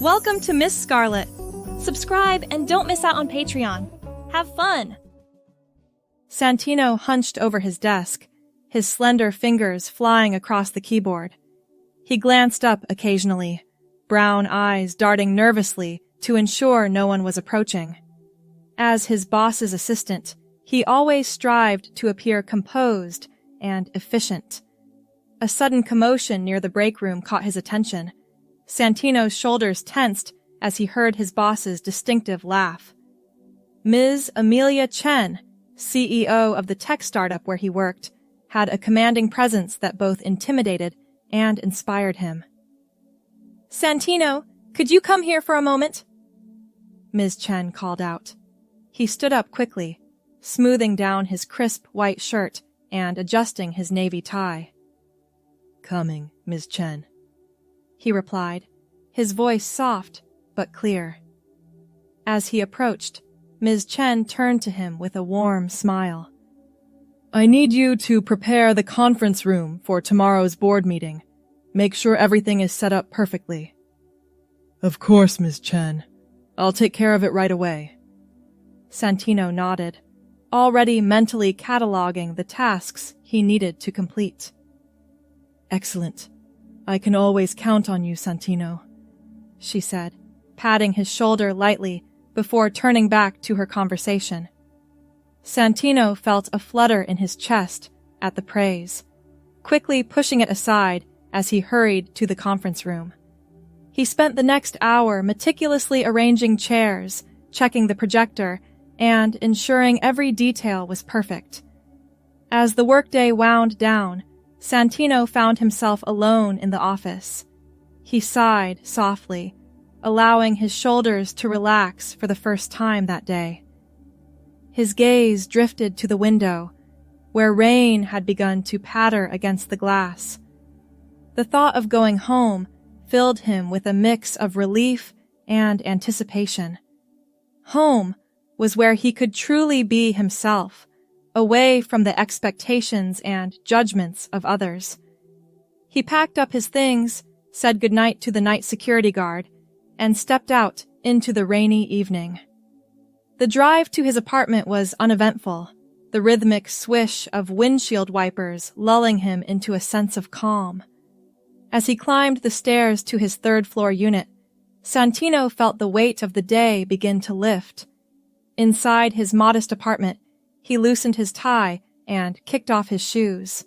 Welcome to Miss Scarlett. Subscribe and don't miss out on Patreon. Have fun! Santino hunched over his desk, his slender fingers flying across the keyboard. He glanced up occasionally, brown eyes darting nervously to ensure no one was approaching. As his boss's assistant, he always strived to appear composed and efficient. A sudden commotion near the break room caught his attention. Santino's shoulders tensed as he heard his boss's distinctive laugh. Ms. Amelia Chen, CEO of the tech startup where he worked, had a commanding presence that both intimidated and inspired him. "Santino, could you come here for a moment?" Ms. Chen called out. He stood up quickly, smoothing down his crisp white shirt and adjusting his navy tie. "Coming, Ms. Chen," he replied, his voice soft but clear. As he approached, Ms. Chen turned to him with a warm smile. "I need you to prepare the conference room for tomorrow's board meeting. Make sure everything is set up perfectly." "Of course, Ms. Chen. I'll take care of it right away." Santino nodded, already mentally cataloging the tasks he needed to complete. "Excellent. I can always count on you, Santino," she said, patting his shoulder lightly before turning back to her conversation. Santino felt a flutter in his chest at the praise, quickly pushing it aside as he hurried to the conference room. He spent the next hour meticulously arranging chairs, checking the projector, and ensuring every detail was perfect. As the workday wound down, Santino found himself alone in the office. He sighed softly, allowing his shoulders to relax for the first time that day. His gaze drifted to the window, where rain had begun to patter against the glass. The thought of going home filled him with a mix of relief and anticipation. Home was where he could truly be himself, away from the expectations and judgments of others. He packed up his things, said goodnight to the night security guard, and stepped out into the rainy evening. The drive to his apartment was uneventful, the rhythmic swish of windshield wipers lulling him into a sense of calm. As he climbed the stairs to his third-floor unit, Santino felt the weight of the day begin to lift. Inside his modest apartment, he loosened his tie and kicked off his shoes.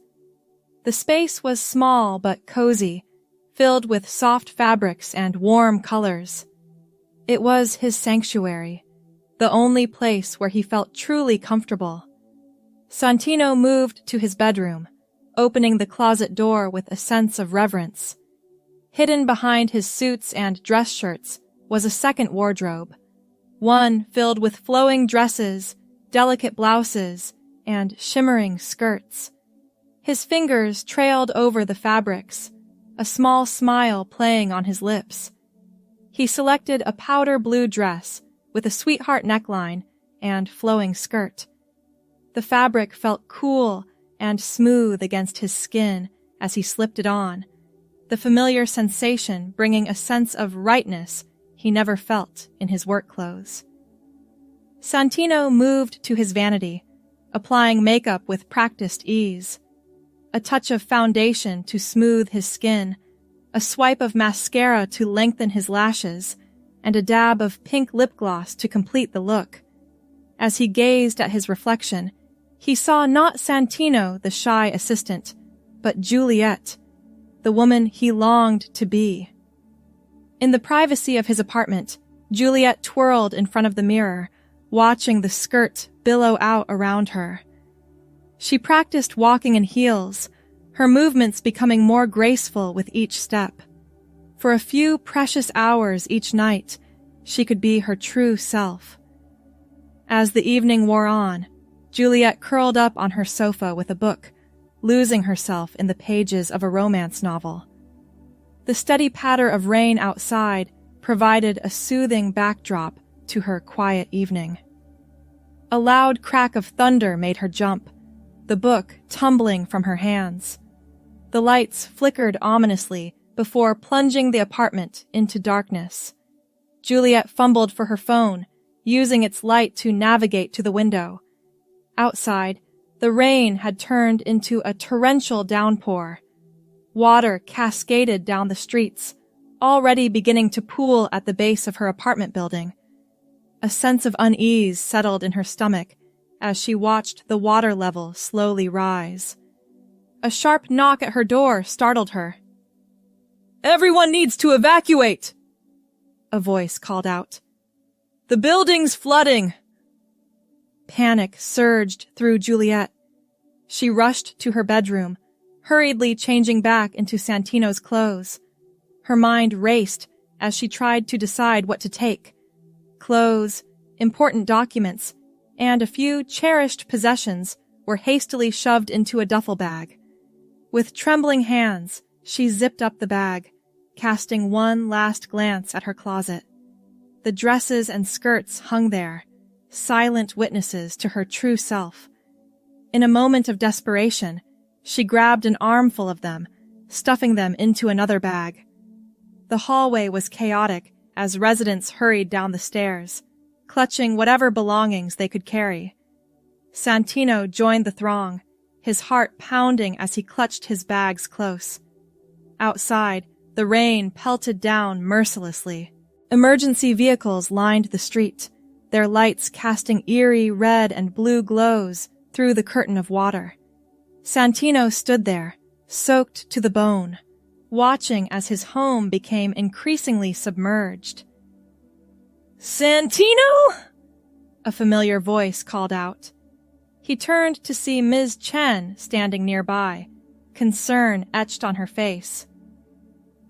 The space was small but cozy, filled with soft fabrics and warm colors. It was his sanctuary, the only place where he felt truly comfortable. Santino moved to his bedroom, opening the closet door with a sense of reverence. Hidden behind his suits and dress shirts was a second wardrobe, one filled with flowing dresses, delicate blouses, and shimmering skirts. His fingers trailed over the fabrics, a small smile playing on his lips. He selected a powder blue dress with a sweetheart neckline and flowing skirt. The fabric felt cool and smooth against his skin as he slipped it on, the familiar sensation bringing a sense of rightness he never felt in his work clothes. Santino moved to his vanity, applying makeup with practiced ease. A touch of foundation to smooth his skin, a swipe of mascara to lengthen his lashes, and a dab of pink lip gloss to complete the look. As he gazed at his reflection, he saw not Santino, the shy assistant, but Juliet, the woman he longed to be. In the privacy of his apartment, Juliet twirled in front of the mirror, watching the skirt billow out around her. She practiced walking in heels, her movements becoming more graceful with each step. For a few precious hours each night, she could be her true self. As the evening wore on, Juliet curled up on her sofa with a book, losing herself in the pages of a romance novel. The steady patter of rain outside provided a soothing backdrop to her quiet evening. A loud crack of thunder made her jump, the book tumbling from her hands. The lights flickered ominously before plunging the apartment into darkness. Juliet fumbled for her phone, using its light to navigate to the window. Outside, the rain had turned into a torrential downpour. Water cascaded down the streets, already beginning to pool at the base of her apartment building. A sense of unease settled in her stomach as she watched the water level slowly rise. A sharp knock at her door startled her. "Everyone needs to evacuate!" a voice called out. "The building's flooding!" Panic surged through Juliet. She rushed to her bedroom, hurriedly changing back into Santino's clothes. Her mind raced as she tried to decide what to take. Clothes, important documents, and a few cherished possessions were hastily shoved into a duffel bag. With trembling hands, she zipped up the bag, casting one last glance at her closet. The dresses and skirts hung there, silent witnesses to her true self. In a moment of desperation, she grabbed an armful of them, stuffing them into another bag. The hallway was chaotic as residents hurried down the stairs, clutching whatever belongings they could carry. Santino joined the throng, his heart pounding as he clutched his bags close. Outside, the rain pelted down mercilessly. Emergency vehicles lined the street, their lights casting eerie red and blue glows through the curtain of water. Santino stood there, soaked to the bone, watching as his home became increasingly submerged. "Santino?" a familiar voice called out. He turned to see Ms. Chen standing nearby, concern etched on her face.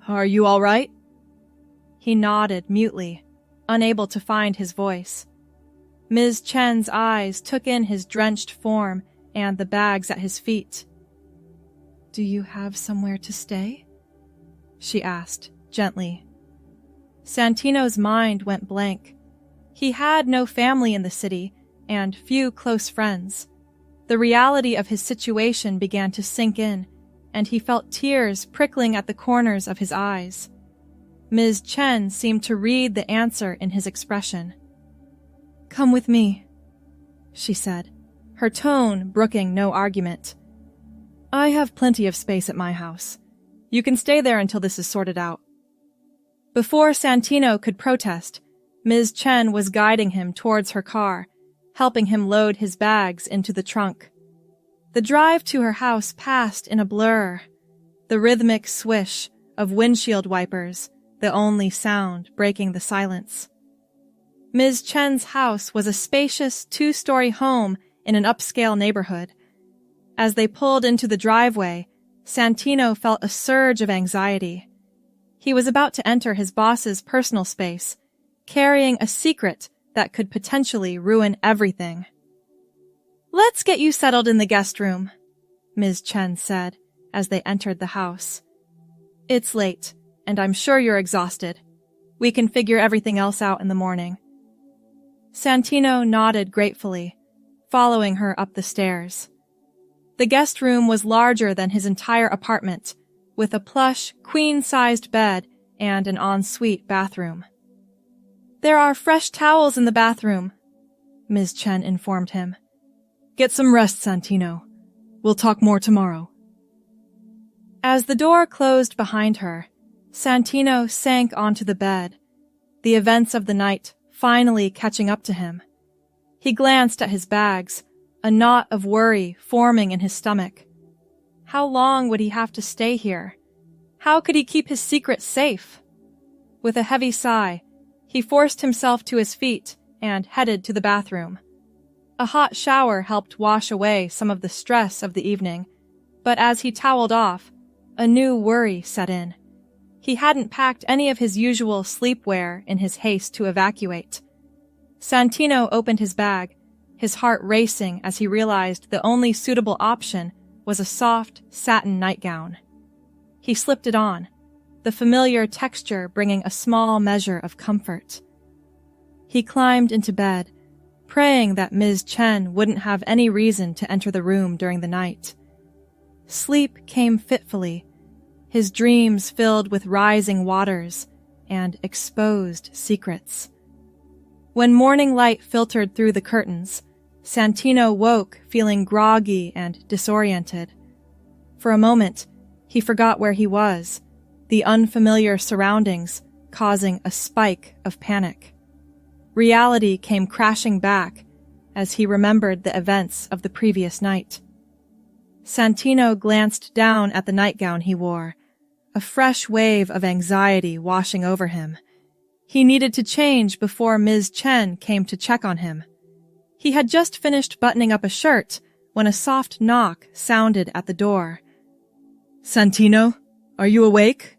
"Are you all right?" He nodded mutely, unable to find his voice. Ms. Chen's eyes took in his drenched form and the bags at his feet. "Do you have somewhere to stay?" she asked, gently. Santino's mind went blank. He had no family in the city and few close friends. The reality of his situation began to sink in, and he felt tears prickling at the corners of his eyes. Ms. Chen seemed to read the answer in his expression. "Come with me," she said, her tone brooking no argument. "I have plenty of space at my house. You can stay there until this is sorted out." Before Santino could protest, Ms. Chen was guiding him towards her car, helping him load his bags into the trunk. The drive to her house passed in a blur, the rhythmic swish of windshield wipers, the only sound breaking the silence. Ms. Chen's house was a spacious two-story home in an upscale neighborhood. As they pulled into the driveway, Santino felt a surge of anxiety. He was about to enter his boss's personal space, carrying a secret that could potentially ruin everything. "Let's get you settled in the guest room," Ms. Chen said as they entered the house. "It's late, and I'm sure you're exhausted. We can figure everything else out in the morning." Santino nodded gratefully, following her up the stairs. The guest room was larger than his entire apartment, with a plush, queen-sized bed and an ensuite bathroom. "There are fresh towels in the bathroom," Ms. Chen informed him. "Get some rest, Santino. We'll talk more tomorrow." As the door closed behind her, Santino sank onto the bed, the events of the night finally catching up to him. He glanced at his bags, a knot of worry forming in his stomach. How long would he have to stay here? How could he keep his secret safe? With a heavy sigh, he forced himself to his feet and headed to the bathroom. A hot shower helped wash away some of the stress of the evening, but as he toweled off, a new worry set in. He hadn't packed any of his usual sleepwear in his haste to evacuate. Santino opened his bag, his heart racing as he realized the only suitable option was a soft satin nightgown. He slipped it on, the familiar texture bringing a small measure of comfort. He climbed into bed, praying that Ms. Chen wouldn't have any reason to enter the room during the night. Sleep came fitfully, his dreams filled with rising waters, and exposed secrets. When morning light filtered through the curtains, Santino woke feeling groggy and disoriented. For a moment, he forgot where he was, the unfamiliar surroundings causing a spike of panic. Reality came crashing back as he remembered the events of the previous night. Santino glanced down at the nightgown he wore, a fresh wave of anxiety washing over him. He needed to change before Ms. Chen came to check on him. He had just finished buttoning up a shirt when a soft knock sounded at the door. "Santino, are you awake?"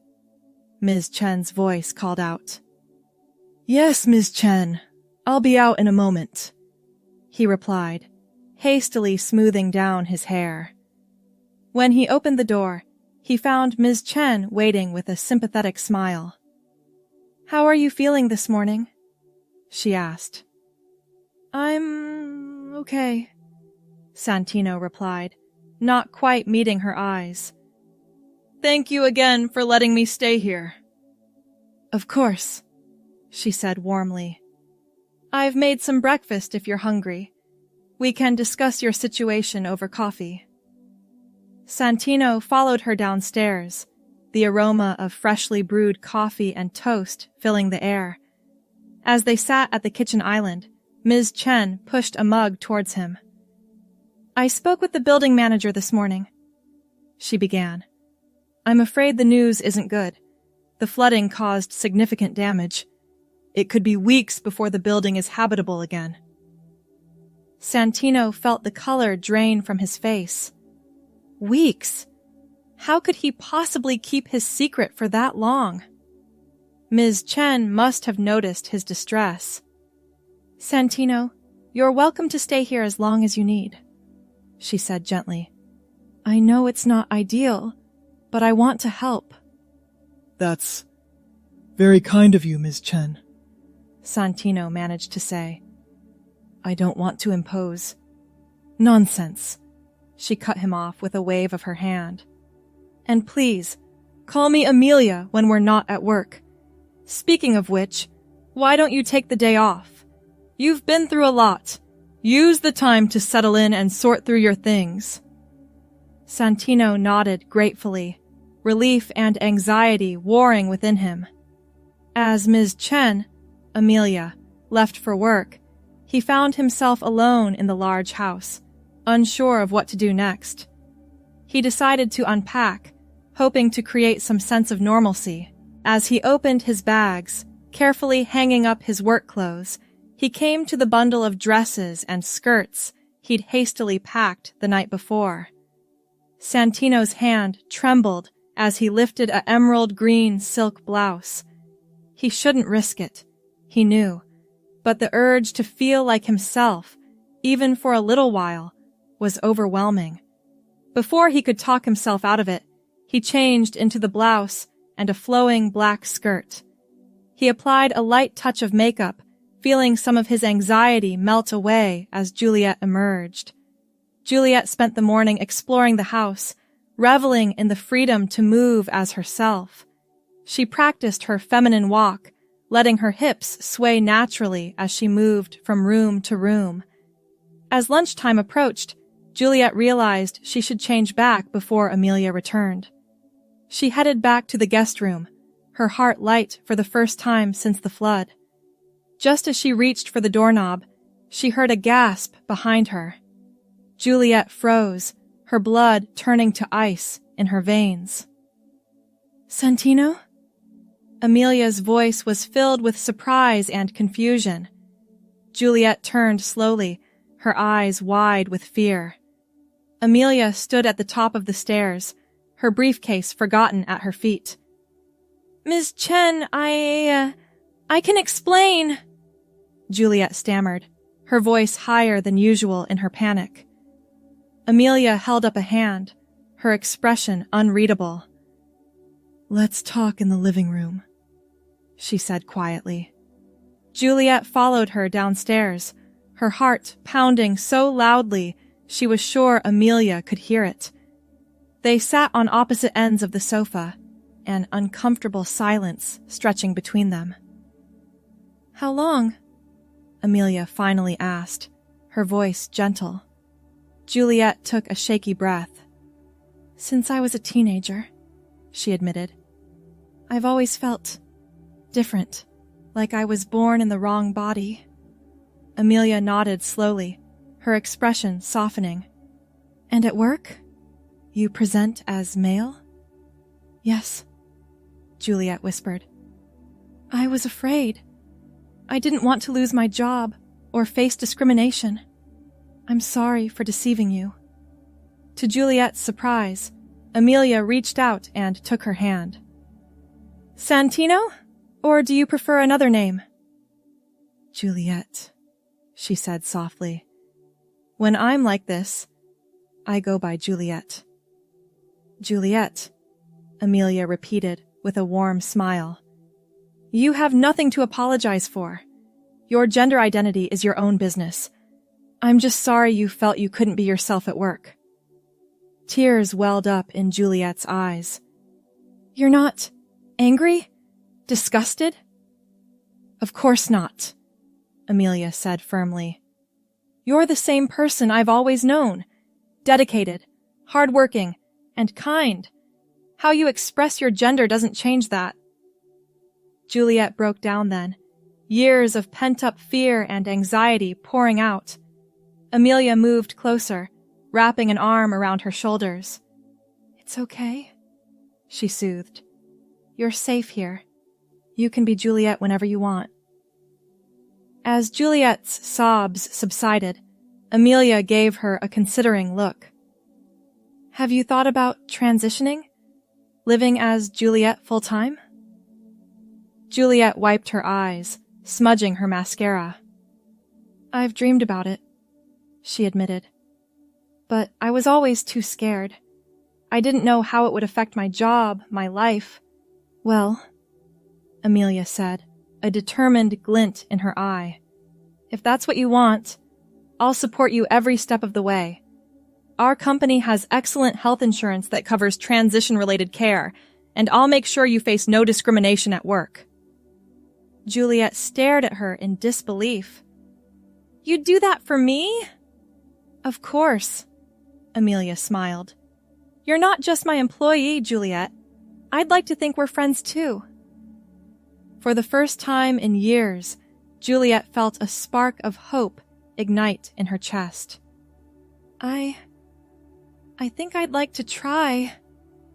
Ms. Chen's voice called out. "Yes, Ms. Chen. I'll be out in a moment," he replied, hastily smoothing down his hair. When he opened the door, he found Ms. Chen waiting with a sympathetic smile. "How are you feeling this morning?" she asked. "I'm okay," Santino replied, not quite meeting her eyes. "Thank you again for letting me stay here." "Of course," she said warmly. "I've made some breakfast if you're hungry. We can discuss your situation over coffee." Santino followed her downstairs, the aroma of freshly brewed coffee and toast filling the air. As they sat at the kitchen island, Ms. Chen pushed a mug towards him. "I spoke with the building manager this morning," she began. "I'm afraid the news isn't good. The flooding caused significant damage. It could be weeks before the building is habitable again." Santino felt the color drain from his face. Weeks? How could he possibly keep his secret for that long? Ms. Chen must have noticed his distress. "Santino, you're welcome to stay here as long as you need," she said gently. "I know it's not ideal, but I want to help." "That's very kind of you, Ms. Chen," Santino managed to say. "I don't want to impose." "Nonsense," she cut him off with a wave of her hand. "And please, call me Amelia when we're not at work. Speaking of which, why don't you take the day off? You've been through a lot. Use the time to settle in and sort through your things." Santino nodded gratefully, relief and anxiety warring within him. As Ms. Chen, Amelia, left for work, he found himself alone in the large house, unsure of what to do next. He decided to unpack, hoping to create some sense of normalcy. As he opened his bags, carefully hanging up his work clothes, he came to the bundle of dresses and skirts he'd hastily packed the night before. Santino's hand trembled as he lifted an emerald green silk blouse. He shouldn't risk it, he knew, but the urge to feel like himself, even for a little while, was overwhelming. Before he could talk himself out of it, he changed into the blouse and a flowing black skirt. He applied a light touch of makeup, feeling some of his anxiety melt away as Juliet emerged. Juliet spent the morning exploring the house, reveling in the freedom to move as herself. She practiced her feminine walk, letting her hips sway naturally as she moved from room to room. As lunchtime approached, Juliet realized she should change back before Amelia returned. She headed back to the guest room, her heart light for the first time since the flood. Just as she reached for the doorknob, she heard a gasp behind her. Juliet froze, her blood turning to ice in her veins. "Santino?" Amelia's voice was filled with surprise and confusion. Juliet turned slowly, her eyes wide with fear. Amelia stood at the top of the stairs, her briefcase forgotten at her feet. "Ms. Chen, I can explain," Juliet stammered, her voice higher than usual in her panic. Amelia held up a hand, her expression unreadable. "Let's talk in the living room," she said quietly. Juliet followed her downstairs, her heart pounding so loudly she was sure Amelia could hear it. They sat on opposite ends of the sofa, an uncomfortable silence stretching between them. "How long?" Amelia finally asked, her voice gentle. Juliet took a shaky breath. "Since I was a teenager," she admitted. "I've always felt different, like I was born in the wrong body." Amelia nodded slowly, her expression softening. "And at work? You present as male?" "Yes," Juliet whispered. "I was afraid. I didn't want to lose my job or face discrimination. I'm sorry for deceiving you." To Juliet's surprise, Amelia reached out and took her hand. "Santino? Or do you prefer another name?" "Juliet," she said softly. "When I'm like this, I go by Juliet." "Juliet," Amelia repeated with a warm smile. "You have nothing to apologize for. Your gender identity is your own business. I'm just sorry you felt you couldn't be yourself at work." Tears welled up in Juliet's eyes. "You're not angry? Disgusted?" "Of course not," Amelia said firmly. "You're the same person I've always known. Dedicated, hardworking, and kind. How you express your gender doesn't change that." Juliet broke down then, years of pent-up fear and anxiety pouring out. Amelia moved closer, wrapping an arm around her shoulders. "It's okay," she soothed. "You're safe here. You can be Juliet whenever you want." As Juliet's sobs subsided, Amelia gave her a considering look. "Have you thought about transitioning? Living as Juliet full-time?" Juliet wiped her eyes, smudging her mascara. "I've dreamed about it," she admitted. "But I was always too scared. I didn't know how it would affect my job, my life." "Well," Amelia said, a determined glint in her eye, "if that's what you want, I'll support you every step of the way. Our company has excellent health insurance that covers transition-related care, and I'll make sure you face no discrimination at work." Juliet stared at her in disbelief. "You'd do that for me?" "Of course," Amelia smiled. "You're not just my employee, Juliet. I'd like to think we're friends too." For the first time in years, Juliet felt a spark of hope ignite in her chest. I think I'd like to try,"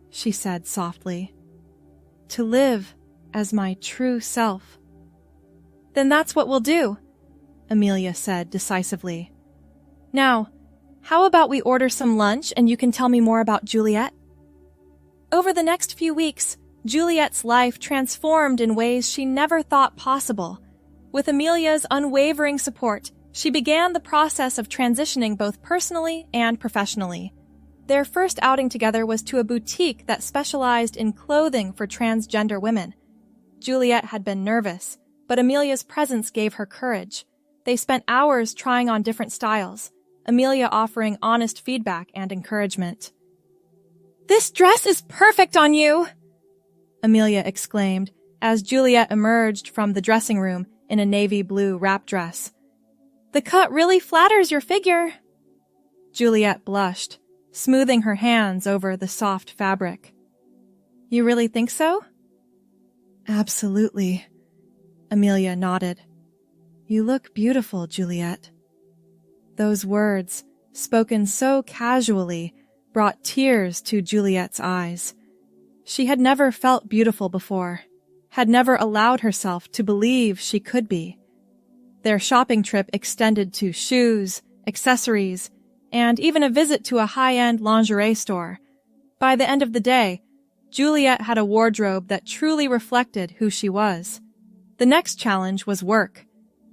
she said softly. "To live as my true self." "Then that's what we'll do," Amelia said decisively. "Now, how about we order some lunch and you can tell me more about Juliet?" Over the next few weeks, Juliet's life transformed in ways she never thought possible. With Amelia's unwavering support, she began the process of transitioning both personally and professionally. Their first outing together was to a boutique that specialized in clothing for transgender women. Juliet had been nervous, but Amelia's presence gave her courage. They spent hours trying on different styles, Amelia offering honest feedback and encouragement. "This dress is perfect on you!" Amelia exclaimed as Juliet emerged from the dressing room in a navy blue wrap dress. "The cut really flatters your figure." Juliet blushed, smoothing her hands over the soft fabric. "You really think so?" "Absolutely," Amelia nodded. "You look beautiful, Juliet." Those words, spoken so casually, brought tears to Juliet's eyes. She had never felt beautiful before, had never allowed herself to believe she could be. Their shopping trip extended to shoes, accessories, and even a visit to a high-end lingerie store. By the end of the day, Juliet had a wardrobe that truly reflected who she was. The next challenge was work.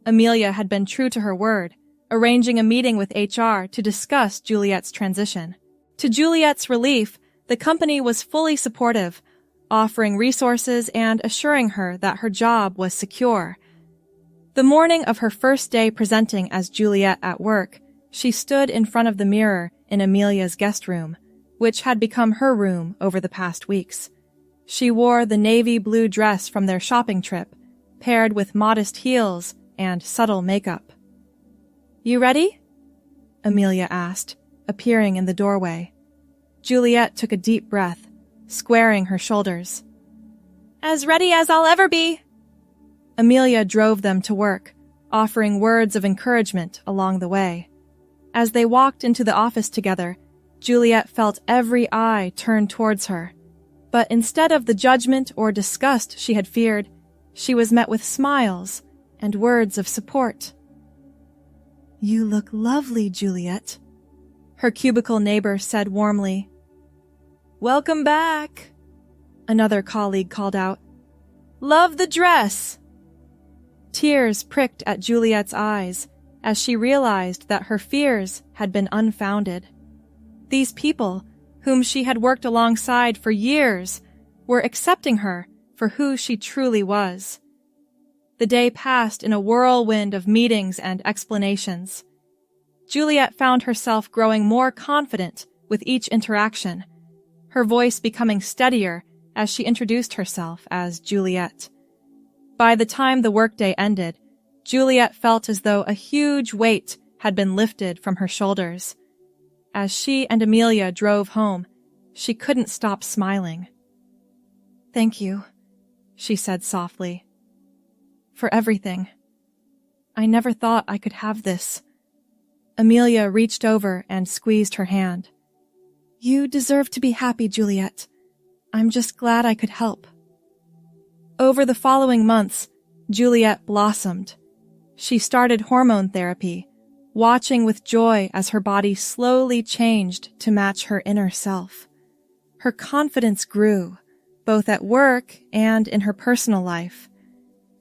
Amelia had been true to her word, arranging a meeting with HR to discuss Juliet's transition. To Juliet's relief, the company was fully supportive, offering resources and assuring her that her job was secure. The morning of her first day presenting as Juliet at work, she stood in front of the mirror in Amelia's guest room, which had become her room over the past weeks. She wore the navy blue dress from their shopping trip, paired with modest heels and subtle makeup. "You ready?" Amelia asked, appearing in the doorway. Juliet took a deep breath, squaring her shoulders. "As ready as I'll ever be." Amelia drove them to work, offering words of encouragement along the way. As they walked into the office together, Juliet felt every eye turn towards her. But instead of the judgment or disgust she had feared, she was met with smiles and words of support. "You look lovely, Juliet," her cubicle neighbor said warmly. "Welcome back," another colleague called out. "Love the dress." Tears pricked at Juliet's eyes as she realized that her fears had been unfounded. These people, whom she had worked alongside for years, were accepting her for who she truly was. The day passed in a whirlwind of meetings and explanations. Juliet found herself growing more confident with each interaction, her voice becoming steadier as she introduced herself as Juliet. By the time the workday ended, Juliet felt as though a huge weight had been lifted from her shoulders. As she and Amelia drove home, she couldn't stop smiling. "Thank you," she said softly. "For everything. I never thought I could have this." Amelia reached over and squeezed her hand. "You deserve to be happy, Juliet. I'm just glad I could help." Over the following months, Juliet blossomed. She started hormone therapy, watching with joy as her body slowly changed to match her inner self. Her confidence grew, both at work and in her personal life.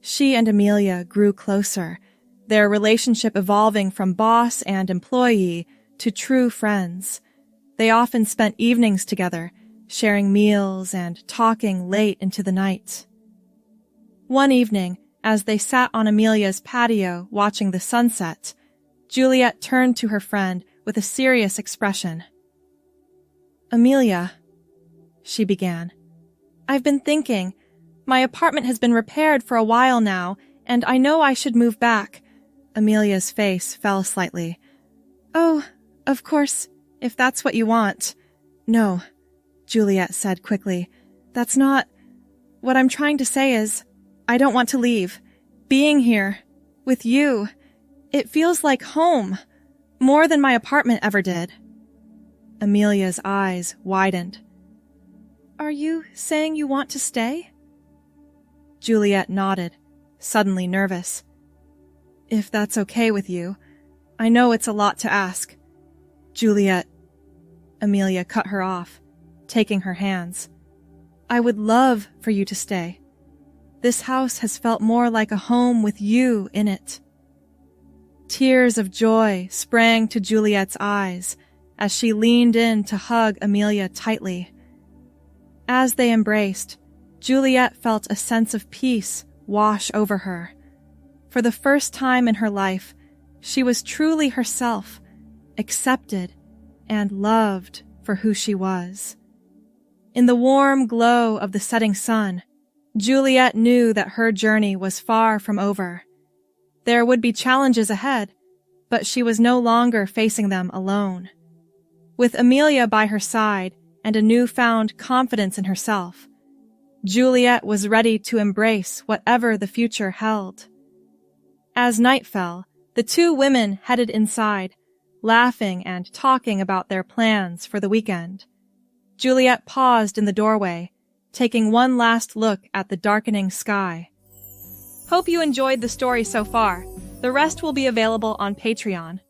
She and Amelia grew closer, their relationship evolving from boss and employee to true friends. They often spent evenings together, sharing meals and talking late into the night. One evening, as they sat on Amelia's patio watching the sunset, Juliet turned to her friend with a serious expression. "Amelia," she began, "I've been thinking. My apartment has been repaired for a while now, and I know I should move back." Amelia's face fell slightly. "Oh, of course, if that's what you want." "No," Juliet said quickly. "That's not... What I'm trying to say is, I don't want to leave. Being here, with you, it feels like home, more than my apartment ever did." Amelia's eyes widened. "Are you saying you want to stay?" Juliet nodded, suddenly nervous. "If that's okay with you. I know it's a lot to ask." "Juliet," Amelia cut her off, taking her hands. "I would love for you to stay. This house has felt more like a home with you in it." Tears of joy sprang to Juliet's eyes as she leaned in to hug Amelia tightly. As they embraced, Juliet felt a sense of peace wash over her. For the first time in her life, she was truly herself, accepted and loved for who she was. In the warm glow of the setting sun, Juliet knew that her journey was far from over. There would be challenges ahead, but she was no longer facing them alone. With Amelia by her side and a newfound confidence in herself, Juliet was ready to embrace whatever the future held. As night fell, the two women headed inside, laughing and talking about their plans for the weekend. Juliet paused in the doorway, taking one last look at the darkening sky. Hope you enjoyed the story so far. The rest will be available on Patreon.